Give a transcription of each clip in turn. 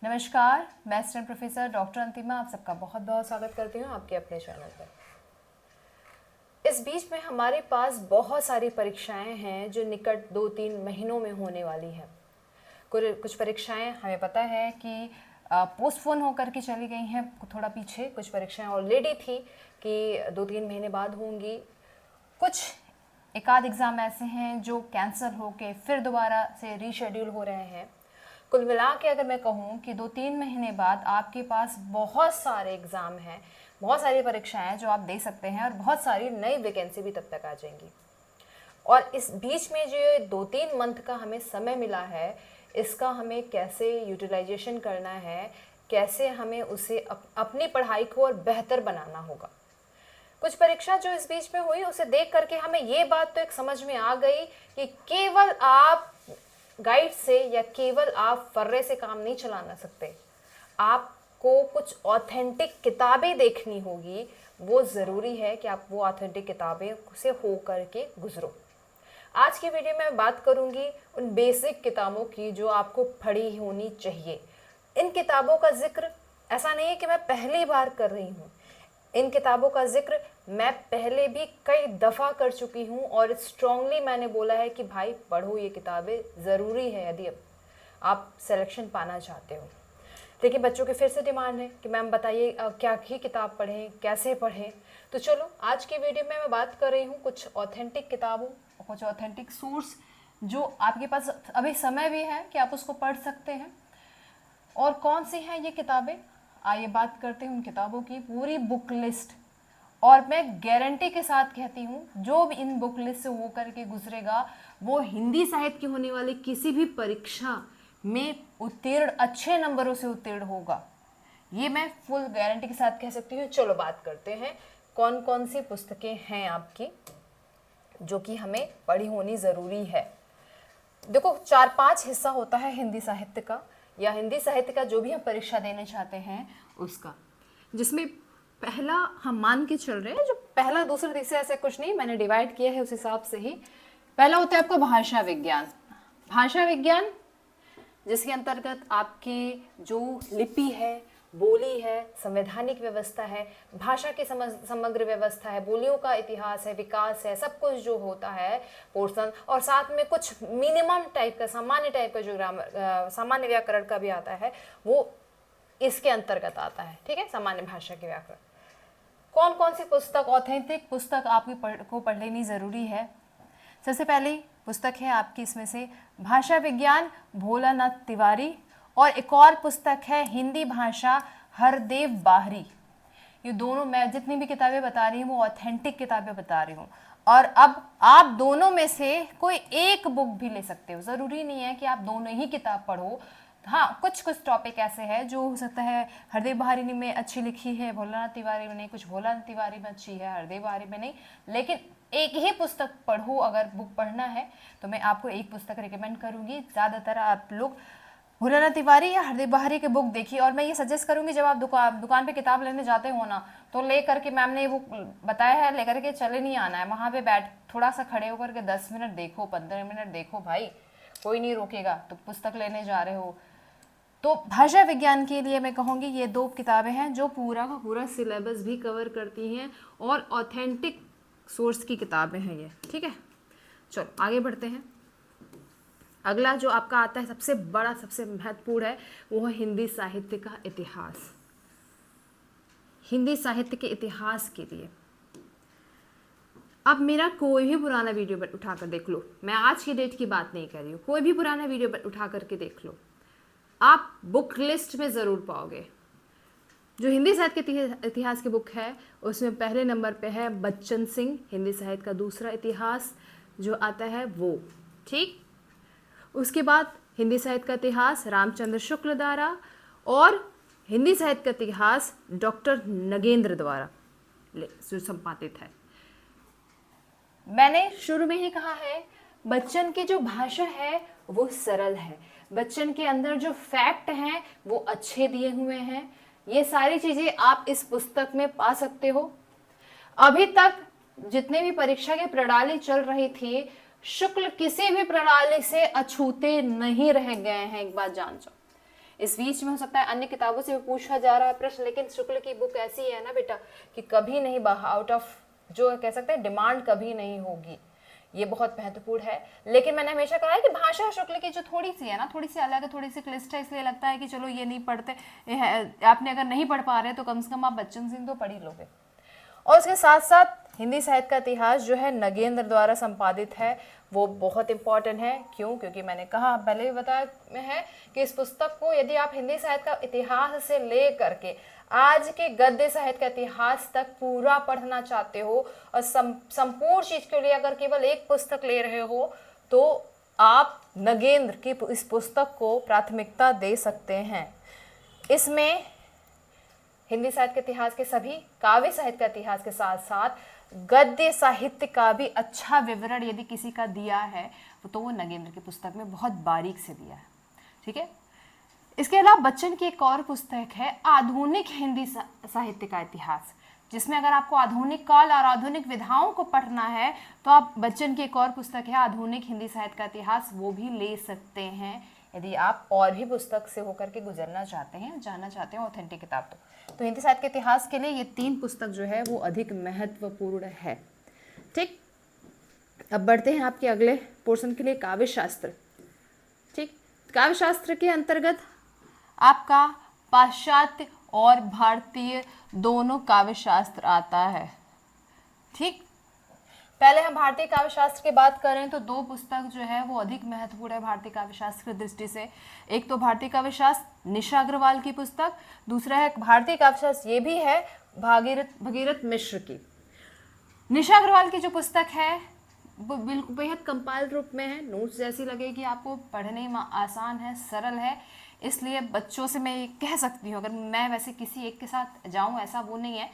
नमस्कार, मैं student professor doctor अंतिमा आप सबका बहुत बहुत स्वागत करती हूँ आपके अपने चैनल पर। इस बीच में हमारे पास बहुत सारी परीक्षाएं हैं जो निकट 2-3 महीनों में होने वाली हैं। कुछ परीक्षाएं हमें पता है कि पोस्टपोन होकर के चली गई हैं थोड़ा पीछे। कुछ परीक्षाएं ऑलरेडी थी कि 2-3 महीने बाद होंगी। कुछ एक आध एग्ज़ाम ऐसे हैं जो कैंसिल होके फिर दोबारा से रीशेड्यूल हो रहे हैं। कुल मिला के अगर मैं कहूँ कि 2-3 महीने बाद आपके पास बहुत सारे एग्ज़ाम हैं, बहुत सारी परीक्षाएं हैं जो आप दे सकते हैं और बहुत सारी नई वैकेंसी भी तब तक आ जाएंगी। और इस बीच में जो 2-3 मंथ का हमें समय मिला है, इसका हमें कैसे यूटिलाइजेशन करना है, कैसे हमें उसे अपनी पढ़ाई को और बेहतर बनाना होगा। कुछ परीक्षा जो इस बीच में हुई उसे देख करके हमें ये बात तो एक समझ में आ गई कि केवल आप गाइड से या केवल आप फर्रे से काम नहीं चलाना सकते। आपको कुछ ऑथेंटिक किताबें देखनी होगी। वो ज़रूरी है कि आप वो ऑथेंटिक किताबें से हो करके गुजरो। आज की वीडियो में मैं बात करूंगी उन बेसिक किताबों की जो आपको पढ़ी होनी चाहिए। इन किताबों का जिक्र ऐसा नहीं है कि मैं पहली बार कर रही हूँ। इन किताबों का जिक्र मैं पहले भी कई दफ़ा कर चुकी हूँ और स्ट्रांगली मैंने बोला है कि भाई पढ़ो, ये किताबें ज़रूरी है यदि आप सिलेक्शन पाना चाहते हो। लेकिन बच्चों की फिर से डिमांड है कि मैम बताइए क्या ही किताब पढ़ें, कैसे पढ़ें। तो चलो आज की वीडियो में मैं बात कर रही हूँ कुछ ऑथेंटिक किताबों, कुछ ऑथेंटिक सोर्स जो आपके पास अभी समय भी है कि आप उसको पढ़ सकते हैं। और कौन सी हैं ये किताबें, आइए बात करते हैं उन किताबों की पूरी बुक लिस्ट। और मैं गारंटी के साथ कहती हूँ जो भी इन बुक लिस्ट से हो करके गुजरेगा वो हिंदी साहित्य की होने वाली किसी भी परीक्षा में उत्तीर्ण, अच्छे नंबरों से उत्तीर्ण होगा। ये मैं फुल गारंटी के साथ कह सकती हूँ। चलो बात करते हैं कौन कौन सी पुस्तकें हैं आपकी जो कि हमें पढ़ी होनी ज़रूरी है। देखो 4-5 हिस्सा होता है हिंदी साहित्य का, या हिंदी साहित्य का जो भी हम परीक्षा देने चाहते हैं उसका, जिसमें पहला हम मान के चल रहे हैं, जो पहला दूसरा तीसरा ऐसे कुछ नहीं, मैंने डिवाइड किया है उस हिसाब से ही। पहला होता है आपका भाषा विज्ञान। भाषा विज्ञान जिसके अंतर्गत आपकी जो लिपि है, बोली है, संवैधानिक व्यवस्था है, भाषा की समग्र व्यवस्था है, बोलियों का इतिहास है, विकास है, सब कुछ जो होता है पोर्शन, और साथ में कुछ मिनिमम टाइप का, सामान्य टाइप का जो ग्रामर, सामान्य व्याकरण का भी आता है, वो इसके अंतर्गत आता है। ठीक है, सामान्य भाषा के व्याकरण। कौन कौन सी पुस्तक, ऑथेंटिक पुस्तक आपको पढ़ लेनी ज़रूरी है। सबसे पहली पुस्तक है आपकी इसमें से भाषा विज्ञान भोलानाथ तिवारी, और एक और पुस्तक है हिंदी भाषा हरदेव बाहरी। ये दोनों मैं जितनी भी किताबें बता रही हूँ वो ऑथेंटिक किताबें बता रही हूँ। और अब आप दोनों में से कोई एक बुक भी ले सकते हो, ज़रूरी नहीं है कि आप दोनों ही किताब पढ़ो। हाँ, कुछ कुछ टॉपिक ऐसे हैं जो हो सकता है हरदेव बहारी में अच्छी लिखी है, भोलानाथ तिवारी में नहीं, कुछ भोलानाथ तिवारी में अच्छी है, हरदेव बहारी में नहीं। लेकिन एक ही पुस्तक पढ़ो, अगर बुक पढ़ना है तो मैं आपको एक पुस्तक रिकमेंड करूँगी। ज़्यादातर आप लोग भोलानाथ तिवारी या हरदेव बहारी की बुक देखिए। और मैं ये सजेस्ट करूँगी जब आप दुकान पे किताब लेने जाते हो ना, तो ले करके, मैम ने वो बताया है, लेकर के चले नहीं आना है। वहाँ पे बैठ थोड़ा सा खड़े होकर के 10 मिनट देखो, 15 मिनट देखो, भाई कोई नहीं रोकेगा। तो पुस्तक लेने जा रहे हो तो भाषा विज्ञान के लिए मैं कहूँगी ये 2 किताबें हैं जो पूरा का पूरा सिलेबस भी कवर करती हैं और ऑथेंटिक सोर्स की किताबें हैं ये। ठीक है, चलो आगे बढ़ते हैं। अगला जो आपका आता है सबसे बड़ा, सबसे महत्वपूर्ण है, वो है हिंदी साहित्य का इतिहास। हिंदी साहित्य के इतिहास के लिए अब मेरा कोई भी पुराना वीडियो उठाकर देख लो, मैं आज की डेट की बात नहीं कर रही हूँ, कोई भी पुराना वीडियो उठा करके देख लो, आप बुक लिस्ट में ज़रूर पाओगे। जो हिंदी साहित्य के इतिहास की बुक है उसमें पहले नंबर पे है बच्चन सिंह, हिंदी साहित्य का दूसरा इतिहास जो आता है वो। ठीक, उसके बाद हिंदी साहित्य का इतिहास रामचंद्र शुक्ल द्वारा, और हिंदी साहित्य का इतिहास डॉक्टर नगेंद्र द्वारा जो संपादित है। मैंने शुरू में ही कहा है बच्चन की जो भाषा है वो सरल है, बच्चन के अंदर जो फैक्ट हैं वो अच्छे दिए हुए हैं। ये सारी चीजें आप इस पुस्तक में पा सकते हो। अभी तक जितने भी परीक्षा की प्रणाली चल रही थी, शुक्ल किसी भी प्रणाली से अछूते नहीं रह गए हैं, एक बात जान जाओ। इस बीच में हो सकता है अन्य किताबों से भी पूछा जा रहा है प्रश्न, लेकिन शुक्ल की बुक ऐसी है ना बेटा कि कभी नहीं आउट ऑफ, जो कह सकते हैं डिमांड कभी नहीं होगी, ये बहुत महत्वपूर्ण है। लेकिन मैंने हमेशा कहा है कि भाषा शुक्ल की जो थोड़ी सी है ना, थोड़ी सी अलग है, थोड़ी सी क्लिष्ट है, इसलिए लगता है कि चलो ये नहीं पढ़ते, आपने अगर नहीं पढ़ पा रहे तो कम से कम आप बच्चन सिंह तो पढ़ ही लोगे। और उसके साथ साथ हिंदी साहित्य का इतिहास जो है नगेंद्र द्वारा संपादित है, वो बहुत इंपॉर्टेंट है। क्यों? क्योंकि मैंने कहा पहले भी बताया है कि इस पुस्तक को यदि आप हिंदी साहित्य का इतिहास से ले करके आज के गद्य साहित्य का इतिहास तक पूरा पढ़ना चाहते हो और संपूर्ण चीज के लिए अगर केवल एक पुस्तक ले रहे हो तो आप नगेंद्र की इस पुस्तक को प्राथमिकता दे सकते हैं। इसमें हिंदी साहित्य के इतिहास के सभी काव्य साहित्य का इतिहास के साथ साथ गद्य साहित्य का भी अच्छा विवरण यदि किसी का दिया है तो वो नगेंद्र की पुस्तक में बहुत बारीक से दिया है। ठीक है, इसके अलावा बच्चन की एक और पुस्तक है आधुनिक हिंदी साहित्य का इतिहास, जिसमें अगर आपको आधुनिक काल और आधुनिक विधाओं को पढ़ना है तो आप बच्चन की एक और पुस्तक है आधुनिक हिंदी साहित्य का इतिहास, वो भी ले सकते हैं यदि आप और भी पुस्तक से होकर के गुजरना चाहते हैं, जानना चाहते हैं ऑथेंटिक किताब। तो हिंदी साहित्य के इतिहास के लिए ये 3 पुस्तक जो है वो अधिक महत्वपूर्ण है। ठीक, अब बढ़ते हैं आपके अगले पोर्शन के लिए, काव्य शास्त्र। ठीक, काव्य शास्त्र के अंतर्गत आपका पाश्चात्य और भारतीय दोनों काव्य शास्त्र आता है। ठीक, पहले हम भारतीय काव्य शास्त्र की बात करें तो 2 पुस्तक जो है वो अधिक महत्वपूर्ण है भारतीय काव्य शास्त्र की दृष्टि से। एक तो भारतीय काव्य शास्त्र निशा अग्रवाल की पुस्तक, दूसरा है भारतीय काव्य शास्त्र ये भी है भगीरथ मिश्र की। निशा अग्रवाल की जो पुस्तक है वो बिल्कुल बेहद कंपाइल रूप में है, नोट्स जैसी लगेगी आपको, पढ़ने में आसान है, सरल है, इसलिए बच्चों से मैं ये कह सकती हूँ, अगर मैं वैसे किसी एक के साथ जाऊँ ऐसा वो नहीं है,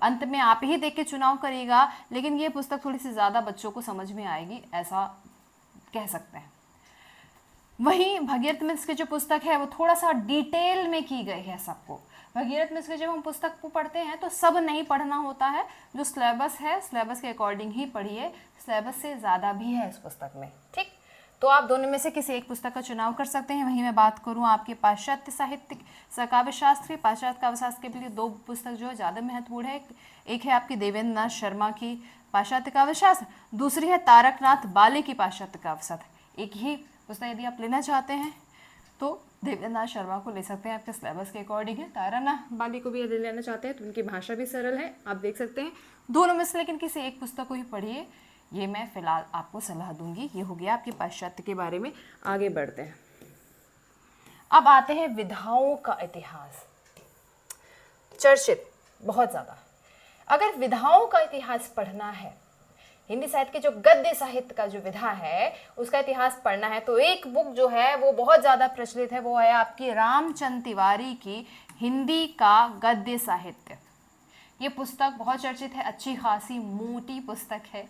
अंत में आप ही देख के चुनाव करिएगा, लेकिन ये पुस्तक थोड़ी सी ज़्यादा बच्चों को समझ में आएगी, ऐसा कह सकते हैं। वहीं भगीरथ मिश्र की जो पुस्तक है वो थोड़ा सा डिटेल में की गई है सबको। भगीरथ मिश्र की जब हम पुस्तक को पढ़ते हैं तो सब नहीं पढ़ना होता है, जो सिलेबस है सिलेबस के अकॉर्डिंग ही पढ़िए, सिलेबस से ज़्यादा भी है इस पुस्तक में। ठीक, तो आप दोनों में से किसी एक पुस्तक का चुनाव कर सकते हैं। वहीं मैं बात करूं आपके पाश्चात्य साहित्य काव्य शास्त्र, पाश्चात्य काव्य शास्त्र के लिए 2 पुस्तक जो है ज़्यादा महत्वपूर्ण है। एक है आपकी देवेंद्र नाथ शर्मा की पाश्चात्य काव्य शास्त्र, दूसरी है तारकनाथ बाली की पाश्चात्य काव्य शास्त्र। एक ही पुस्तक यदि आप लेना चाहते हैं तो देवेंद्र नाथ शर्मा को ले सकते हैं, आपके सिलेबस के अकॉर्डिंग है। तारानाथ बाली को भी यदि लेना चाहते हैं तो उनकी भाषा भी सरल है, आप देख सकते हैं। दोनों में से लेकिन किसी एक पुस्तक को ही पढ़िए, ये मैं फिलहाल आपको सलाह दूंगी। ये हो गया आपके पाश्चात्य के बारे में। आगे बढ़ते हैं, अब आते हैं विधाओं का इतिहास, चर्चित बहुत ज़्यादा। अगर विधाओं का इतिहास पढ़ना है, हिंदी साहित्य के जो गद्य साहित्य का जो विधा है उसका इतिहास पढ़ना है, तो एक बुक जो है वो बहुत ज़्यादा प्रचलित है, वो है आपकी रामचंद्र तिवारी की हिंदी का गद्य साहित्य। ये पुस्तक बहुत चर्चित है, अच्छी खासी मोटी पुस्तक है,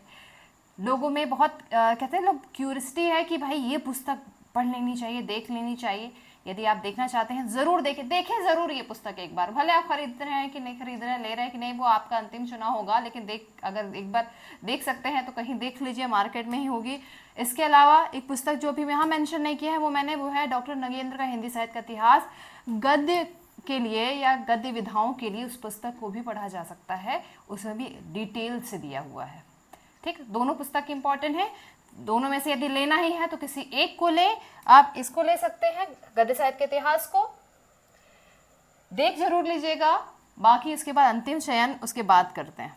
लोगों में बहुत कहते हैं लोग क्यूरियोसिटी है कि भाई ये पुस्तक पढ़ लेनी चाहिए, देख लेनी चाहिए। यदि आप देखना चाहते हैं ज़रूर देखें ज़रूर ये पुस्तक एक बार, भले आप खरीद रहे हैं कि नहीं खरीद रहे हैं, ले रहे हैं कि नहीं, वो आपका अंतिम चुनाव होगा, लेकिन अगर एक बार देख सकते हैं तो कहीं देख लीजिए, मार्केट में ही होगी। इसके अलावा एक पुस्तक जो अभी यहाँ मेंशन नहीं किया है वो है डॉक्टर नगेंद्र का हिंदी साहित्य का इतिहास। गद्य के लिए या गद्य विधाओं के लिए उस पुस्तक को भी पढ़ा जा सकता है, उसमें भी डिटेल से दिया हुआ है। ठीक, दोनों पुस्तक इंपॉर्टेंट है, दोनों में से यदि लेना ही है तो किसी एक को ले, आप इसको ले सकते हैं गद्य साहित्य के इतिहास को, देख जरूर लीजिएगा, बाकी इसके बाद अंतिम चयन उसके बाद करते हैं।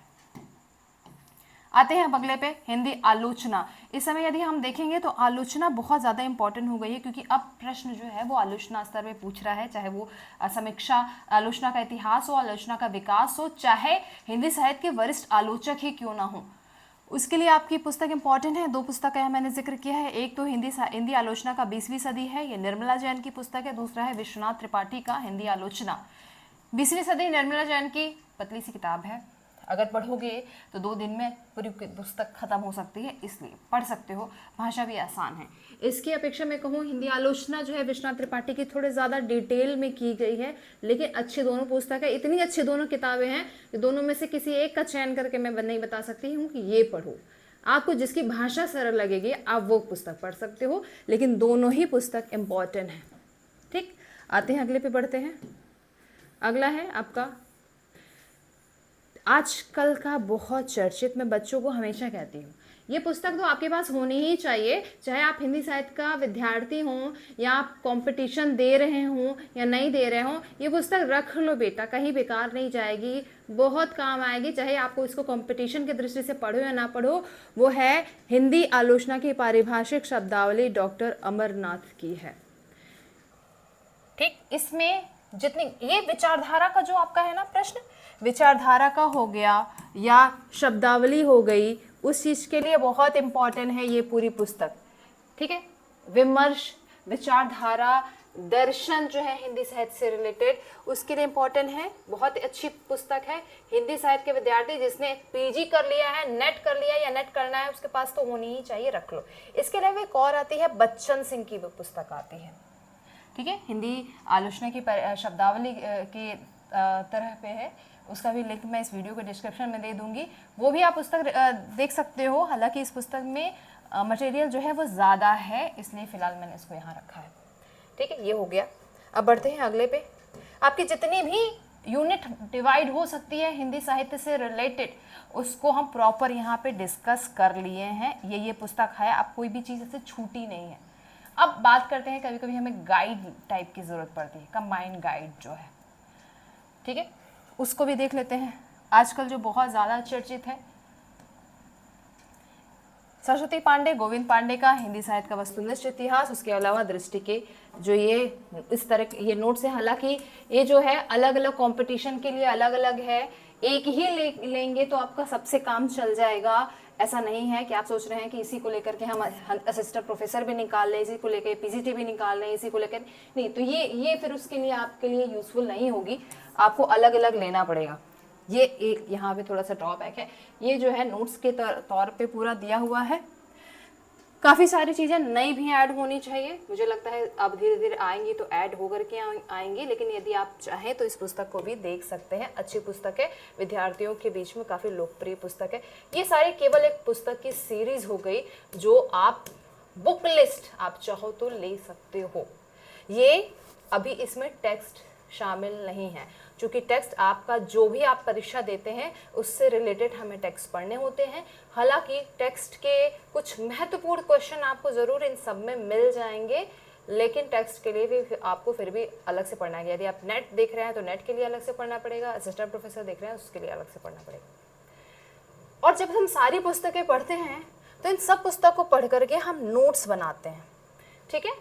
आते हैं अगले पे, हिंदी आलोचना। इस समय यदि हम देखेंगे तो आलोचना बहुत ज़्यादा इंपॉर्टेंट हो गई है, क्योंकि अब प्रश्न जो है वो आलोचना स्तर पे पूछ रहा है, चाहे वो समीक्षा आलोचना का इतिहास हो, आलोचना का विकास हो, चाहे हिंदी साहित्य के वरिष्ठ आलोचक ही क्यों ना हो, उसके लिए आपकी पुस्तक इंपॉर्टेंट है। 2 पुस्तक है मैंने जिक्र किया है, एक तो हिंदी आलोचना का 20वीं सदी है, ये निर्मला जैन की पुस्तक है, दूसरा है विश्वनाथ त्रिपाठी का हिंदी आलोचना। 20वीं सदी निर्मला जैन की पतली सी किताब है, अगर पढ़ोगे तो 2 दिन में पूरी पुस्तक खत्म हो सकती है, इसलिए पढ़ सकते हो, भाषा भी आसान है। इसकी अपेक्षा मैं कहूँ हिंदी आलोचना जो है विश्वनाथ त्रिपाठी की थोड़े ज़्यादा डिटेल में की गई है, लेकिन अच्छी दोनों पुस्तक है, इतनी अच्छी दोनों किताबें हैं कि दोनों में से किसी एक का चयन करके मैं नहीं बता सकती हूँ कि ये पढ़ो। आपको जिसकी भाषा सरल लगेगी आप वो पुस्तक पढ़ सकते हो, लेकिन दोनों ही पुस्तक इम्पॉर्टेंट है। ठीक, आते हैं अगले पे बढ़ते हैं। अगला है आपका आजकल का बहुत चर्चित, मैं बच्चों को हमेशा कहती हूँ ये पुस्तक तो आपके पास होनी ही चाहिए, चाहे आप हिंदी साहित्य का विद्यार्थी हों या आप कंपटीशन दे रहे हों या नहीं दे रहे हों, ये पुस्तक रख लो बेटा, कहीं बेकार नहीं जाएगी, बहुत काम आएगी, चाहे आपको इसको कंपटीशन की दृष्टि से पढ़ो या ना पढ़ो। वो है हिंदी आलोचना की पारिभाषिक शब्दावली, डॉक्टर अमरनाथ की है। ठीक, इसमें जितनी ये विचारधारा का जो आपका है ना प्रश्न, विचारधारा का हो गया या शब्दावली हो गई, उस चीज के लिए बहुत इंपॉर्टेंट है ये पूरी पुस्तक। ठीक है, विमर्श, विचारधारा, दर्शन जो है हिंदी साहित्य से रिलेटेड, उसके लिए इंपॉर्टेंट है, बहुत अच्छी पुस्तक है। हिंदी साहित्य के विद्यार्थी जिसने पीजी कर लिया है, नेट कर लिया या नेट करना है, उसके पास तो होनी ही चाहिए, रख लो। इसके अलावा एक और आती है, बच्चन सिंह की वो पुस्तक आती है। ठीक है, हिंदी आलोचना की शब्दावली की तरह पे है, उसका भी लिंक मैं इस वीडियो के डिस्क्रिप्शन में दे दूंगी, वो भी आप पुस्तक देख सकते हो। हालांकि इस पुस्तक में मटेरियल जो है वो ज़्यादा है, इसलिए फ़िलहाल मैंने इसको यहाँ रखा है। ठीक है, ये हो गया। अब बढ़ते हैं अगले पे। आपकी जितनी भी यूनिट डिवाइड हो सकती है हिंदी साहित्य से रिलेटेड, उसको हम प्रॉपर यहाँ पे डिस्कस कर लिए हैं। ये पुस्तक है, आप कोई भी चीज़ ऐसे छूटी नहीं है। अब बात करते हैं, कभी कभी हमें गाइड टाइप की ज़रूरत पड़ती है, कंबाइंड गाइड जो है, ठीक है, उसको भी देख लेते हैं। आजकल जो बहुत ज़्यादा चर्चित है, सरस्वती पांडे, गोविंद पांडे का हिंदी साहित्य का वस्तुनिष्ठ इतिहास, उसके अलावा दृष्टि के जो ये इस तरह के ये नोट्स है। हालांकि ये जो है अलग अलग कंपटीशन के लिए अलग अलग है, एक ही लेंगे तो आपका सबसे काम चल जाएगा। ऐसा नहीं है कि आप सोच रहे हैं कि इसी को लेकर के हम असिस्टेंट प्रोफेसर भी निकाल लें, इसी को लेकर पीजीटी भी निकाल लें, इसी को लेकर नहीं, तो ये फिर उसके लिए आपके लिए यूजफुल नहीं होगी, आपको अलग अलग लेना पड़ेगा। ये एक यहाँ पे थोड़ा सा ड्रॉबैक है। ये जो है नोट्स के तौर पे पूरा दिया हुआ है। काफ़ी सारी चीज़ें नई भी ऐड होनी चाहिए, मुझे लगता है अब धीरे धीरे आएंगी तो ऐड होकर के आएंगी, लेकिन यदि आप चाहें तो इस पुस्तक को भी देख सकते हैं। अच्छी पुस्तक है, विद्यार्थियों के बीच में काफ़ी लोकप्रिय पुस्तक है। ये सारी केवल एक पुस्तक की सीरीज हो गई जो आप बुक लिस्ट आप चाहो तो ले सकते हो। ये अभी इसमें टेक्स्ट शामिल नहीं है, क्योंकि टेक्स्ट आपका जो भी आप परीक्षा देते हैं उससे रिलेटेड हमें टेक्स्ट पढ़ने होते हैं। हालांकि टेक्स्ट के कुछ महत्वपूर्ण क्वेश्चन आपको ज़रूर इन सब में मिल जाएंगे, लेकिन टेक्स्ट के लिए भी आपको फिर भी अलग से पढ़ना है। यदि आप नेट देख रहे हैं तो नेट के लिए अलग से पढ़ना पड़ेगा, असिस्टेंट प्रोफेसर देख रहे हैं उसके लिए अलग से पढ़ना पड़ेगा। और जब हम सारी पुस्तकें पढ़ते हैं तो इन सब पुस्तकों को पढ़ करके हम नोट्स बनाते हैं। ठीक है,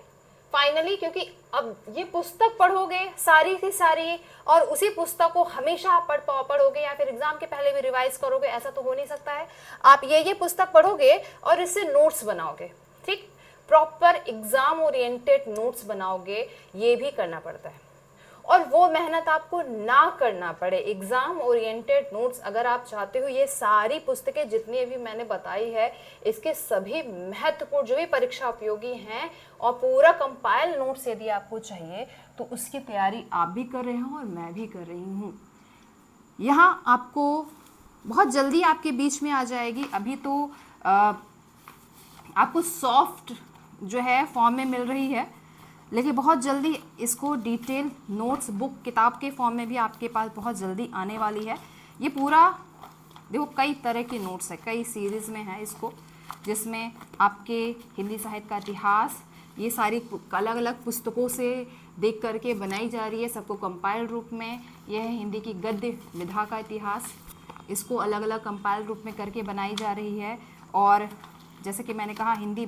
फाइनली, क्योंकि अब ये पुस्तक पढ़ोगे सारी की सारी और उसी पुस्तक को हमेशा आप पढ़ोगे या फिर एग्जाम के पहले भी रिवाइज करोगे, ऐसा तो हो नहीं सकता है। आप ये पुस्तक पढ़ोगे और इससे नोट्स बनाओगे, ठीक, प्रॉपर एग्जाम ओरिएंटेड नोट्स बनाओगे, ये भी करना पड़ता है। और वो मेहनत आपको ना करना पड़े, एग्जाम ओरिएंटेड नोट्स अगर आप चाहते हो, ये सारी पुस्तकें जितनी अभी मैंने बताई है इसके सभी महत्वपूर्ण जो भी परीक्षा उपयोगी हैं और पूरा कंपाइल नोट्स यदि आपको चाहिए तो उसकी तैयारी आप भी कर रहे हो और मैं भी कर रही हूँ। यहाँ आपको बहुत जल्दी आपके बीच में आ जाएगी। अभी तो आपको सॉफ्ट जो है फॉर्म में मिल रही है, लेकिन बहुत जल्दी इसको डिटेल नोट्स बुक किताब के फॉर्म में भी आपके पास बहुत जल्दी आने वाली है। ये पूरा देखो कई तरह के नोट्स है, कई सीरीज़ में है इसको, जिसमें आपके हिंदी साहित्य का इतिहास ये सारी अलग अलग पुस्तकों से देख करके बनाई जा रही है, सबको कंपाइल रूप में। यह है हिंदी की गद्य विधा का इतिहास, इसको अलग अलग कंपाइल रूप में करके बनाई जा रही है। और जैसे कि मैंने कहा हिंदी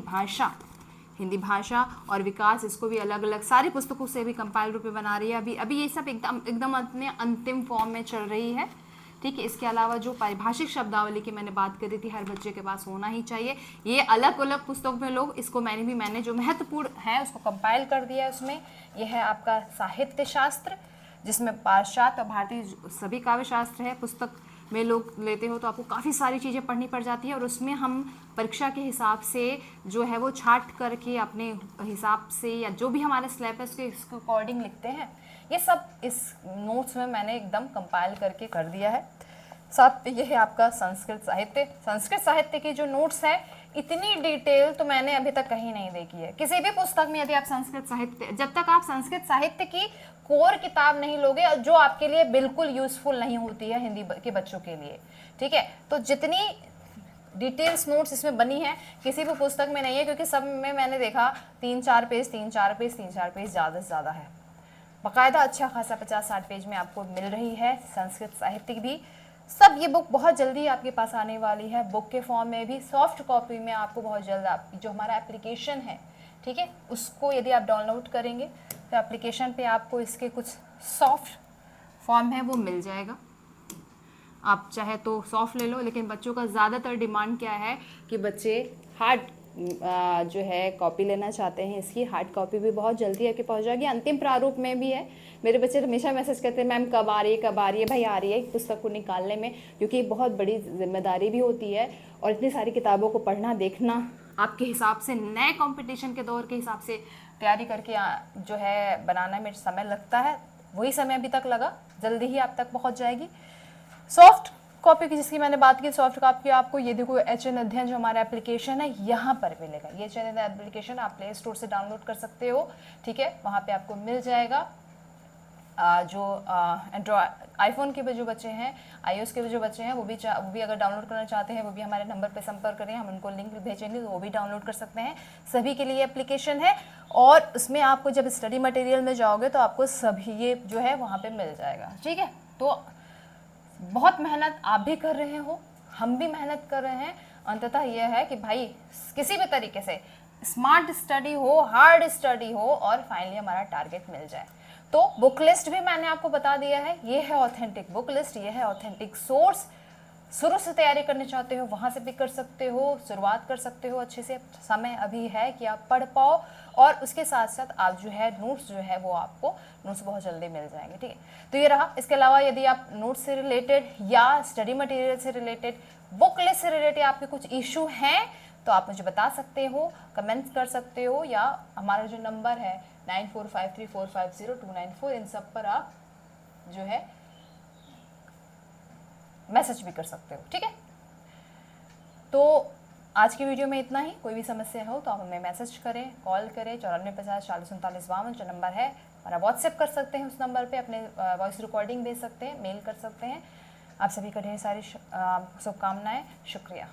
भाषा और विकास, इसको भी अलग अलग सारी पुस्तकों से भी कंपाइल रूप में बना रही है। अभी ये सब एकदम अपने अंतिम फॉर्म में चल रही है। ठीक है, इसके अलावा जो पारिभाषिक शब्दावली की मैंने बात करी थी, हर बच्चे के पास होना ही चाहिए। ये अलग अलग पुस्तकों में लोग इसको मैंने जो महत्वपूर्ण है उसको कंपाइल कर दिया है। उसमें यह है आपका साहित्य शास्त्र, जिसमें पाश्चात्य और भारतीय सभी काव्य शास्त्र है। पुस्तक में लोग लेते हो तो आपको काफ़ी सारी चीज़ें पढ़नी पड़ जाती है, और उसमें हम परीक्षा के हिसाब से जो है वो छाट करके अपने हिसाब से या जो भी हमारे सिलेबस के इसके अकॉर्डिंग लिखते हैं। ये सब इस नोट्स में मैंने एकदम कंपाइल करके कर दिया है। साथ पे ये है आपका संस्कृत साहित्य की जो नोट्स हैं, इतनी डिटेल तो मैंने अभी तक कहीं नहीं देखी है किसी भी पुस्तक में। यदि आप संस्कृत साहित्य, जब तक आप संस्कृत साहित्य की कोर किताब नहीं लोगे, और जो आपके लिए बिल्कुल यूजफुल नहीं होती है हिंदी के बच्चों के लिए, ठीक है, तो जितनी डिटेल्स नोट्स इसमें बनी है किसी भी पुस्तक में नहीं है, क्योंकि सब में मैंने देखा 3-4 पेज, 3-4 पेज, 3-4 पेज ज़्यादा से ज़्यादा है। बाकायदा अच्छा खासा 50-60 पेज में आपको मिल रही है संस्कृत साहित्य भी। सब ये बुक बहुत जल्दी आपके पास आने वाली है, बुक के फॉर्म में भी, सॉफ्ट कॉपी में आपको बहुत जल्द। आप जो हमारा एप्लीकेशन है, ठीक है, उसको यदि आप डाउनलोड करेंगे तो एप्लीकेशन पे आपको इसके कुछ सॉफ्ट फॉर्म है वो मिल जाएगा। आप चाहे तो सॉफ्ट ले लो, लेकिन बच्चों का ज़्यादातर डिमांड क्या है कि बच्चे हार्ड जो है कॉपी लेना चाहते हैं। इसकी हार्ड कॉपी भी बहुत जल्दी आके पहुंच जाएगी, अंतिम प्रारूप में भी है। मेरे बच्चे हमेशा मैसेज करते हैं, मैम कब आ रही है, कब आ रही है। भाई आ रही है पुस्तक को निकालने में, क्योंकि बहुत बड़ी जिम्मेदारी भी होती है, और इतनी सारी किताबों को पढ़ना देखना आपके हिसाब से, नए कंपटीशन के दौर के हिसाब से तैयारी करके जो है बनाने में समय लगता है, वही समय अभी तक लगा, जल्दी ही आप तक पहुँच जाएगी। सॉफ्ट कॉपी की जिसकी मैंने बात की, सॉफ्ट कॉपी आपको ये देखो HN अध्ययन जो हमारा एप्लीकेशन है यहाँ पर मिलेगा। ये HN एप्लीकेशन आप प्ले स्टोर से डाउनलोड कर सकते हो, ठीक है, वहाँ पे आपको मिल जाएगा। जो एंड्रॉयड आईफोन के भी जो बच्चे हैं, iOS के भी जो बच्चे हैं, वो भी अगर डाउनलोड करना चाहते हैं, वो भी हमारे नंबर पे संपर्क करें, हम उनको लिंक भेजेंगे तो वो भी डाउनलोड कर सकते हैं। सभी के लिए एप्लीकेशन है, और उसमें आपको जब स्टडी मटेरियल में जाओगे तो आपको सभी ये जो है वहाँ पे मिल जाएगा, ठीक है। तो बहुत मेहनत आप भी कर रहे हो, हम भी मेहनत कर रहे हैं। अंततः यह है कि भाई किसी भी तरीके से स्मार्ट स्टडी हो, हार्ड स्टडी हो, और फाइनली हमारा टारगेट मिल जाए। तो बुक लिस्ट भी मैंने आपको बता दिया है, ये है ऑथेंटिक बुक लिस्ट, ये है ऑथेंटिक सोर्स। शुरू से तैयारी करना चाहते हो वहाँ से भी कर सकते हो, शुरुआत कर सकते हो अच्छे से। समय अभी है कि आप पढ़ पाओ, और उसके साथ साथ आप जो है नोट्स जो है वो आपको नोट्स बहुत जल्दी मिल जाएंगे, ठीक है। तो ये रहा। इसके अलावा यदि आप नोट्स से रिलेटेड या स्टडी मटेरियल से रिलेटेड, बुक लिस्ट से रिलेटेड आपके कुछ इशू हैं तो आप मुझे बता सकते हो, कमेंट कर सकते हो, या हमारा जो नंबर है 9453450294, इन सब पर आप जो है मैसेज भी कर सकते हो, ठीक है। तो आज की वीडियो में इतना ही। कोई भी समस्या हो तो आप हमें मैसेज करें, कॉल करें, 9450403952 जो नंबर है हमारा। व्हाट्सएप कर सकते हैं उस नंबर पे, अपने वॉइस रिकॉर्डिंग भेज सकते हैं, मेल कर सकते हैं। आप सभी को ढेर सारी शुभकामनाएं, शुक्रिया।